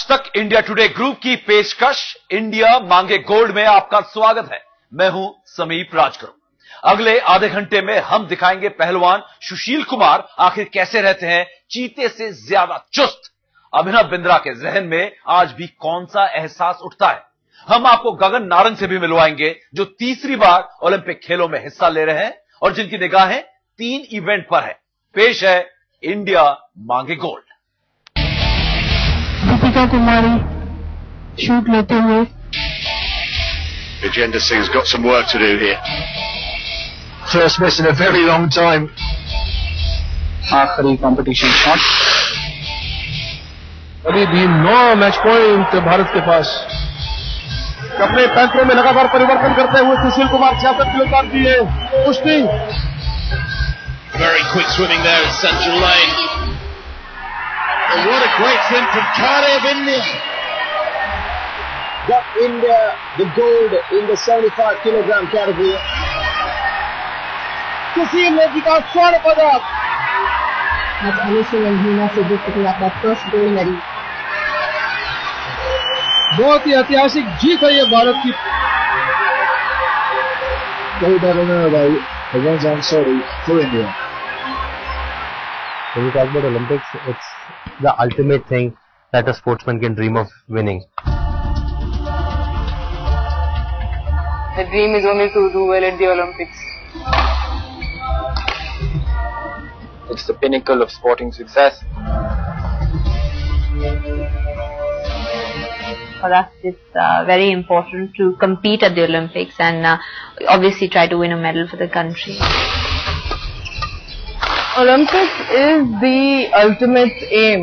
तक India today group की पेशकश इंडिया मांगे गोल्ड में आपका स्वागत है। मैं हूं समीप राजगुरु। अगले आधे घंटे में हम दिखाएंगे पहलवान सुशील कुमार आखिर कैसे रहते हैं चीते से ज्यादा चुस्त। अभिनव बिंद्रा के जहन में आज भी कौन सा एहसास उठता है। हम आपको गगन नारंग से भी मिलवाएंगे जो तीसरी बार ओलंपिक खेलों में हिस्सा ले रहे हैं और जिनकी निगाहें 3 इवेंट पर है। पेश है इंडिया मांगे गोल्ड। दीपिका कुमारी शूट लेते हुए। Vijender Singh's got some work to do here. First miss in a very long time. आखिरी कंपटीशन शॉट। अभी भी 9 मैच पॉइंट भारत के पास। अपने फैसलों में लगातार परिवर्तन करते हुए सुशील कुमार 66 किलोग्राम की है कुश्ती। Very quick swimming there in Central Lane. And what a great swim from Kare of India. Got India the gold in the 75 kilogram category. सुशील ने जीता स्वर्ण पदक। आज अनिशा रंजीना से जीत के अपना फर्स्ट गोल्ड मेडल। बहुत ही ऐतिहासिक जीत है ये भारत की। Gold medal by Bhavan Ansari for India. When you talk about Olympics, it's the ultimate thing that a sportsman can dream of winning. The dream is only to do well at the Olympics. It's the pinnacle of sporting success. For us, it's very important to compete at the Olympics and obviously try to win a medal for the country. Olympics is the ultimate aim.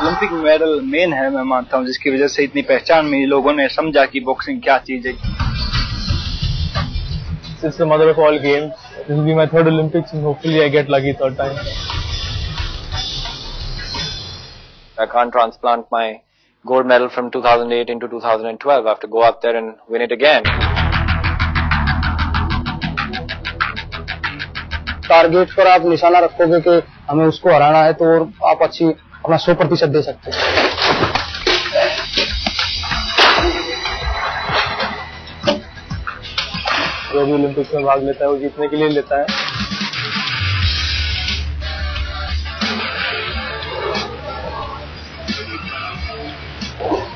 Olympic medal main है, मैं मानता हूँ, जिसकी वजह से इतनी पहचान मिली, लोगों ने समझा कि बॉक्सिंग क्या चीज है। It's the mother of all games. This will be my 3rd Olympics and hopefully I get lucky 3rd time. I can't transplant my gold medal from 2008 into 2012. I have to go up there and win it again. Target पर आप निशाना रखोगे कि हमें उसको हराना है तो आप अच्छी अपना 100% दे सकते हैं। जो भी ओलंपिक्स में भाग लेता है वो जीतने के लिए लेता है।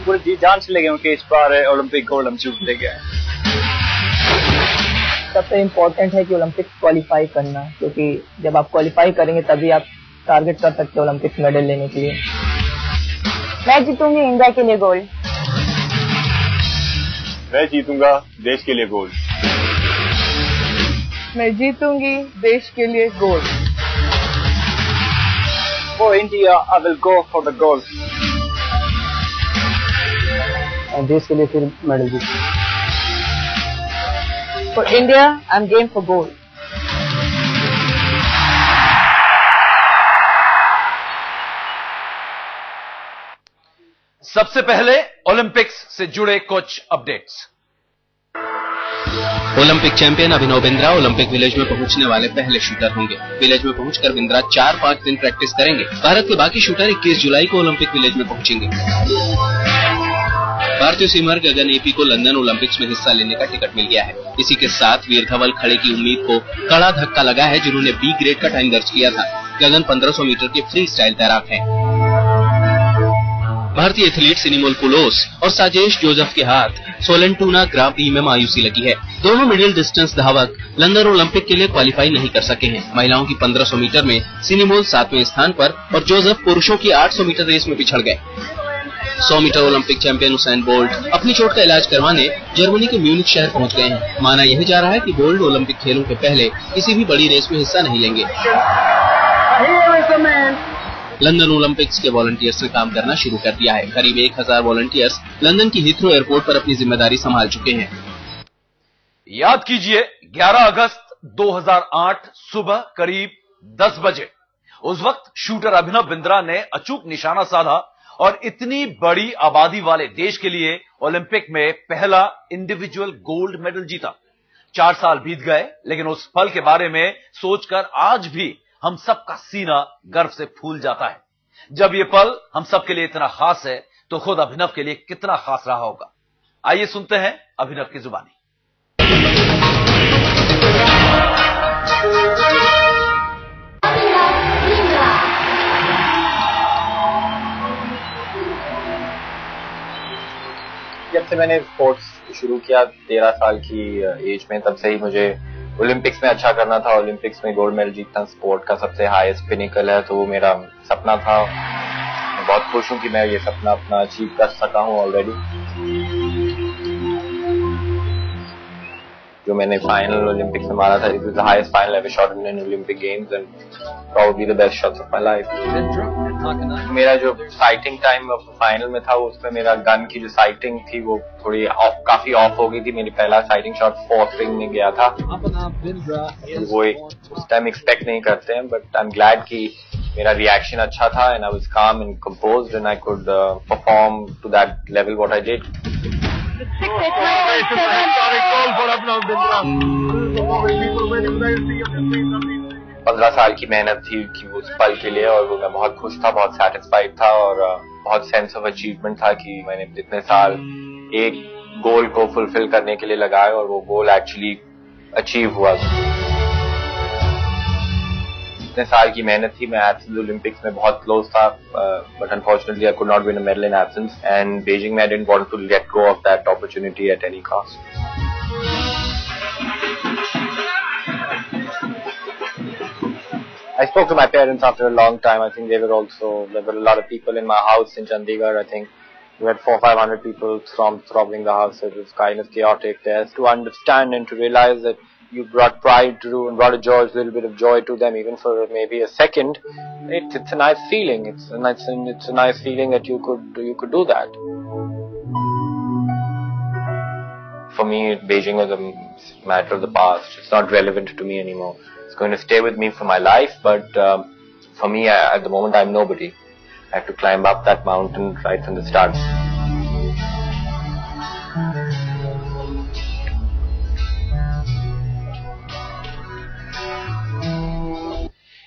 पूरी जी जान से लगे कि इस बार ओलंपिक गोल्ड हम जरूर लेके आए। सबसे इम्पोर्टेंट है कि ओलंपिक्स क्वालिफाई करना, क्योंकि जब आप क्वालिफाई करेंगे तभी आप टारगेट कर सकते हो ओलंपिक्स मेडल लेने के लिए। मैं जीतूंगी इंडिया के लिए गोल्ड। मैं जीतूंगा देश के लिए गोल्ड। मैं जीतूंगी देश के लिए gold. For India, I will go for the gold. देश के लिए फिर medal Jeet. For India, I'm game for gold. सबसे पहले ओलंपिक्स से जुड़े कुछ updates. Olympic champion Abhinav Bindra Olympic village में पहुंचने वाले पहले शूटर होंगे। विलेज में पहुंचकर बिंद्रा 4-5 दिन प्रैक्टिस करेंगे। भारत के बाकी शूटर 21 जुलाई को ओलंपिक विलेज में पहुंचेंगे। भारतीय स्विमर गगन एपी को लंदन ओलंपिक्स में हिस्सा लेने का टिकट मिल गया है। इसी के साथ वीर धवल खड़े की उम्मीद को कड़ा धक्का लगा है, जिन्होंने बी ग्रेड का टाइम दर्ज किया था। गगन 1500 मीटर के फ्री स्टाइल तैराक हैं। भारतीय एथलीट सिनिमोल पुलोस और साजेश जोसेफ के हाथ सोलेंटूना ग्रां प्री में मायूसी लगी है। दोनों मिडिल डिस्टेंस धावक लंदन ओलंपिक के लिए क्वालिफाई नहीं कर सके हैं। महिलाओं की 1500 मीटर में सिनिमोल 7वें स्थान पर और जोसेफ पुरुषों की 800 मीटर रेस में पिछड़ गए। 100 metre Olympic champion Usain Bolt अपनी चोट का इलाज करवाने जर्मनी के म्यूनिख शहर पहुंच गए हैं। माना यह जा रहा है कि बोल्ट ओलंपिक खेलों के पहले किसी भी बड़ी रेस में हिस्सा नहीं लेंगे। लंदन ओलंपिक्स के वॉलंटियर्स ने काम करना शुरू कर दिया है। करीब 1000 वॉलंटियर्स लंदन की हीथ्रो एयरपोर्ट पर अपनी जिम्मेदारी संभाल चुके हैं। याद कीजिए 11 अगस्त 2008 सुबह करीब 10 बजे उस वक्त शूटर अभिनव बिंद्रा ने अचूक निशाना साधा और इतनी बड़ी आबादी वाले देश के लिए ओलंपिक में पहला इंडिविजुअल गोल्ड मेडल जीता। 4 साल बीत गए, लेकिन उस पल के बारे में सोचकर आज भी हम सबका सीना गर्व से फूल जाता है। जब ये पल हम सबके लिए इतना खास है तो खुद अभिनव के लिए कितना खास रहा होगा। आइए सुनते हैं अभिनव की जुबानी। जब से मैंने स्पोर्ट्स शुरू किया 13 साल की एज में, तब से ही मुझे ओलंपिक्स में अच्छा करना था। ओलंपिक्स में गोल्ड मेडल जीतना स्पोर्ट का सबसे हाईएस्ट पिनिकल है, तो वो मेरा सपना था। मैं बहुत खुश हूं कि मैं ये सपना अपना अचीव कर सका हूं ऑलरेडी। जो मैंने फाइनल ओलंपिक्स में मारा था, it was the highest final ever shot in an Olympic games and probably the best shots of my life. मेरा जो साइटिंग टाइम फाइनल में था, उसमें मेरा गन की जो साइटिंग थी वो थोड़ी काफी ऑफ हो गई थी। मेरी पहला साइटिंग शॉट 4th स्विंग में गया था। वो उस टाइम एक्सपेक्ट नहीं करते हैं, बट आई एम ग्लैड कि मेरा रिएक्शन अच्छा था and I was calm and composed and I could perform to that level what I did. 15 साल की मेहनत थी कि उस पल के लिए, और वो मैं बहुत खुश था, बहुत सेटिस्फाइड था और बहुत सेंस ऑफ अचीवमेंट था कि मैंने इतने साल एक गोल को फुलफिल करने के लिए लगाए और वो गोल एक्चुअली अचीव हुआ। इतने साल की मेहनत थी। मैं एथेंस ओलंपिक्स में बहुत क्लोज था, but unfortunately I could not win a medal in Athens and Beijing में I didn't want to let go of that opportunity at any cost. I spoke to my parents after a long time. I think there were a lot of people in my house in Chandigarh. I think we had 400-500 people throbbing the house. It was kind of chaotic there. To understand and to realize that you brought pride to and brought a little bit of joy to them, even for maybe a second, it's a nice feeling. It's a nice feeling that you could do that. For me, Beijing was a matter of the past. It's not relevant to me anymore. It's going to stay with me for my life, but for me, at the moment, I'm nobody. I have to climb up that mountain right from the start.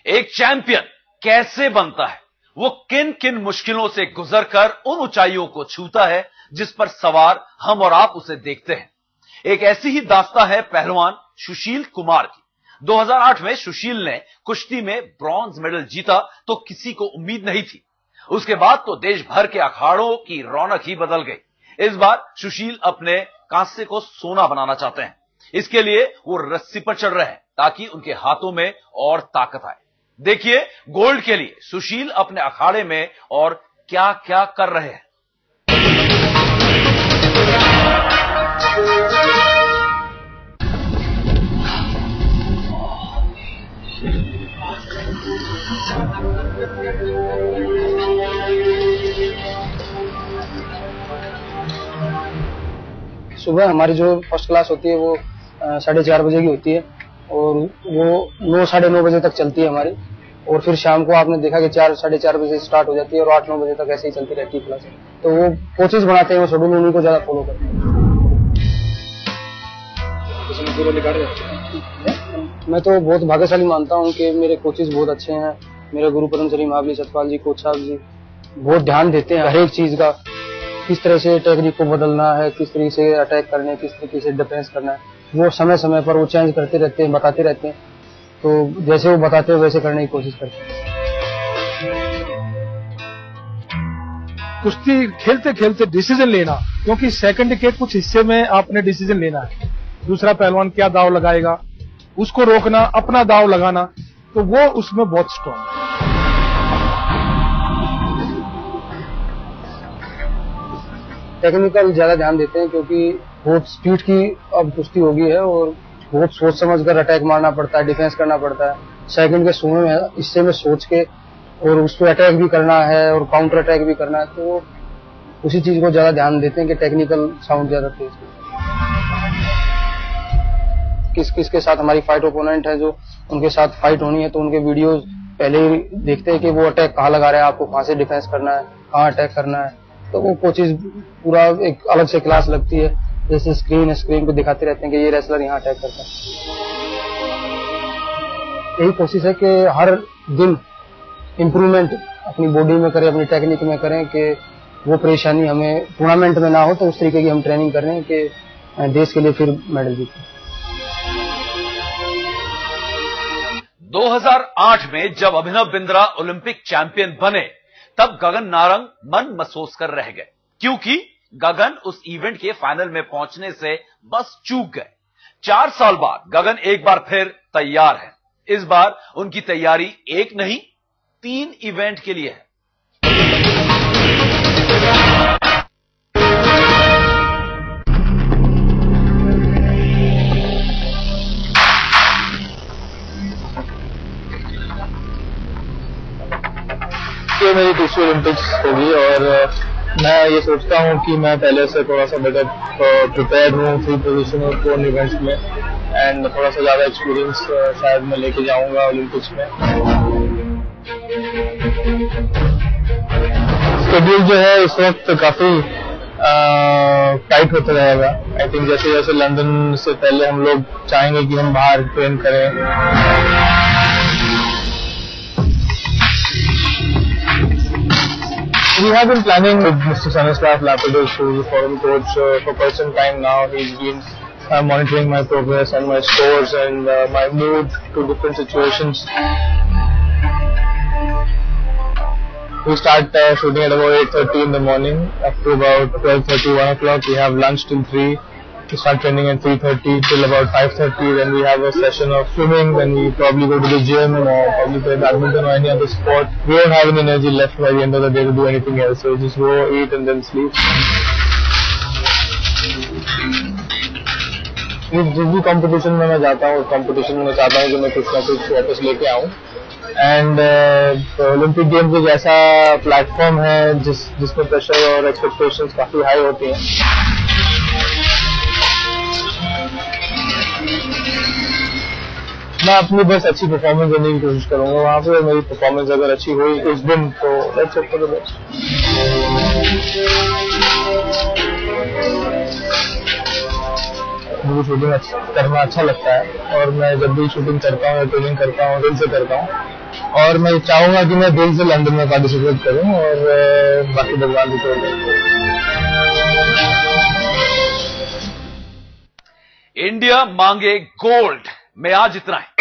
एक champion कैसे बनता है, वो किन किन मुश्किलों से गुजरकर उन ऊंचाइयों को छूता है जिस पर सवार हम और आप उसे देखते हैं। एक ऐसी ही दास्तां है पहलवान सुशील कुमार की। 2008 में सुशील ने कुश्ती में ब्रॉन्ज मेडल जीता तो किसी को उम्मीद नहीं थी। उसके बाद तो देश भर के अखाड़ों की रौनक ही बदल गई। इस बार सुशील अपने कांसे को सोना बनाना चाहते हैं। इसके लिए वो रस्सी पर चढ़ रहे हैं ताकि उनके हाथों में और ताकत आए। देखिए गोल्ड के लिए सुशील अपने अखाड़े में और क्या क्या कर रहे हैं। सुबह हमारी जो फर्स्ट क्लास होती है वो 4:30 बजे की होती है और वो 9-9:30 बजे तक चलती है हमारी, और फिर शाम को आपने देखा कि 4-4:30 बजे स्टार्ट हो जाती है और 8-9 बजे तक ऐसे ही चलती रहती है क्लास। तो वो कोचेज बनाते हैं, वो शेड्यूल उन्हीं को ज्यादा फॉलो करते हैं। मैं तो बहुत भाग्यशाली मानता हूँ कि मेरे कोचेज बहुत अच्छे हैं। मेरे गुरु परम श्री महाबली सतपाल जी, कोच साहब जी बहुत ध्यान देते हैं हर एक चीज का, किस तरह से टेक्निक को बदलना है, किस तरीके से अटैक करना है, किस तरीके से डिफेंस करना है। वो समय समय पर वो चेंज करते रहते हैं, बताते रहते हैं। तो जैसे वो बताते हैं वैसे करने की कोशिश करते हैं। कुश्ती खेलते खेलते डिसीजन लेना, क्योंकि सेकंड के कुछ हिस्से में आपने डिसीजन लेना है। दूसरा पहलवान क्या दाव लगाएगा, उसको रोकना, अपना दाव लगाना, तो वो उसमें बहुत स्ट्रांग है। टेक्निकल ज्यादा ध्यान देते हैं क्योंकि बहुत स्पीड की अब कुश्ती हो गई है और बहुत सोच समझ कर अटैक मारना पड़ता है, डिफेंस करना पड़ता है। सेकंड के समय में इससे में सोच के और उस पर अटैक भी करना है और काउंटर अटैक भी करना है, तो उसी चीज को ज्यादा ध्यान देते हैं कि टेक्निकल साउंड ज्यादा तेज हो। किस किस के साथ हमारी फाइट ओपोनेंट है, जो उनके साथ फाइट होनी है, तो उनके वीडियोस पहले ही देखते हैं कि वो अटैक कहाँ लगा रहे हैं, आपको कहाँ से डिफेंस करना है, कहाँ अटैक करना है। तो वो कोचेज पूरा एक अलग से क्लास लगती है, जैसे स्क्रीन पे दिखाते रहते हैं कि ये रेसलर यहाँ अटैक करता है। यही कोशिश है कि हर दिन इम्प्रूवमेंट अपनी बॉडी में करें, अपनी टेक्निक में करें कि वो परेशानी हमें टूर्नामेंट में ना हो। तो उस तरीके की हम ट्रेनिंग कर रहे हैं कि देश के लिए फिर मेडल जीतें। 2008 में जब अभिनव बिंद्रा ओलंपिक चैंपियन बने तब गगन नारंग मन महसूस कर रह गए, क्योंकि गगन उस इवेंट के फाइनल में पहुंचने से बस चूक गए। 4 साल बाद गगन एक बार फिर तैयार है। इस बार उनकी तैयारी एक नहीं 3 इवेंट के लिए है। ये मेरी दूसरी ओलंपिक्स होगी और मैं ये सोचता हूँ कि मैं पहले से थोड़ा सा बेटर प्रिपेयर हूँ 3 पोजीशन और 4 इवेंट्स में, एंड थोड़ा सा ज्यादा एक्सपीरियंस शायद मैं लेके जाऊंगा ओलंपिक्स में। शेड्यूल जो है इस वक्त काफी टाइट होता रहेगा। आई थिंक जैसे जैसे लंदन से पहले हम लोग चाहेंगे कि हम बाहर ट्रेन करें। We have been planning with Mr. Stanislav Lapidus, who is a foreign coach, for quite some time now. He's been monitoring my progress and my scores and my mood to different situations. We start shooting at about 8:30 in the morning. Up to about 12:30, 1 o'clock. We have lunch till 3. We start training at 3:30 till about 5:30. Then we have a session of swimming. Then we probably go to the gym or probably play badminton or any other sport. We don't have any energy left by the end of the day to do anything else. So we just go, eat and then sleep. जिस भी competition में मैं जाता हूँ, competition में मैं चाहता हूँ कि मैं कुछ ना कुछ वापस लेके आऊँ। एंड ओलंपिक गेम्स एक ऐसा प्लेटफॉर्म है जिसमें प्रेशर और एक्सपेक्टेशंस काफी हाई होती हैं। मैं अपनी बस अच्छी परफॉर्मेंस देने की कोशिश करूंगा वहां पे। मेरी परफॉर्मेंस अगर अच्छी हुई उस दिन तो let's hope for the best. मुझे शूटिंग करना अच्छा लगता है और मैं जब भी शूटिंग करता हूँ या ट्रेनिंग करता हूँ दिल से करता हूँ और मैं चाहूंगा कि मैं दिल से लंदन में पार्टिसिपेट करूँ और बाकी भगवान की छोड़। इंडिया मांगे गोल्ड में आज इतना है।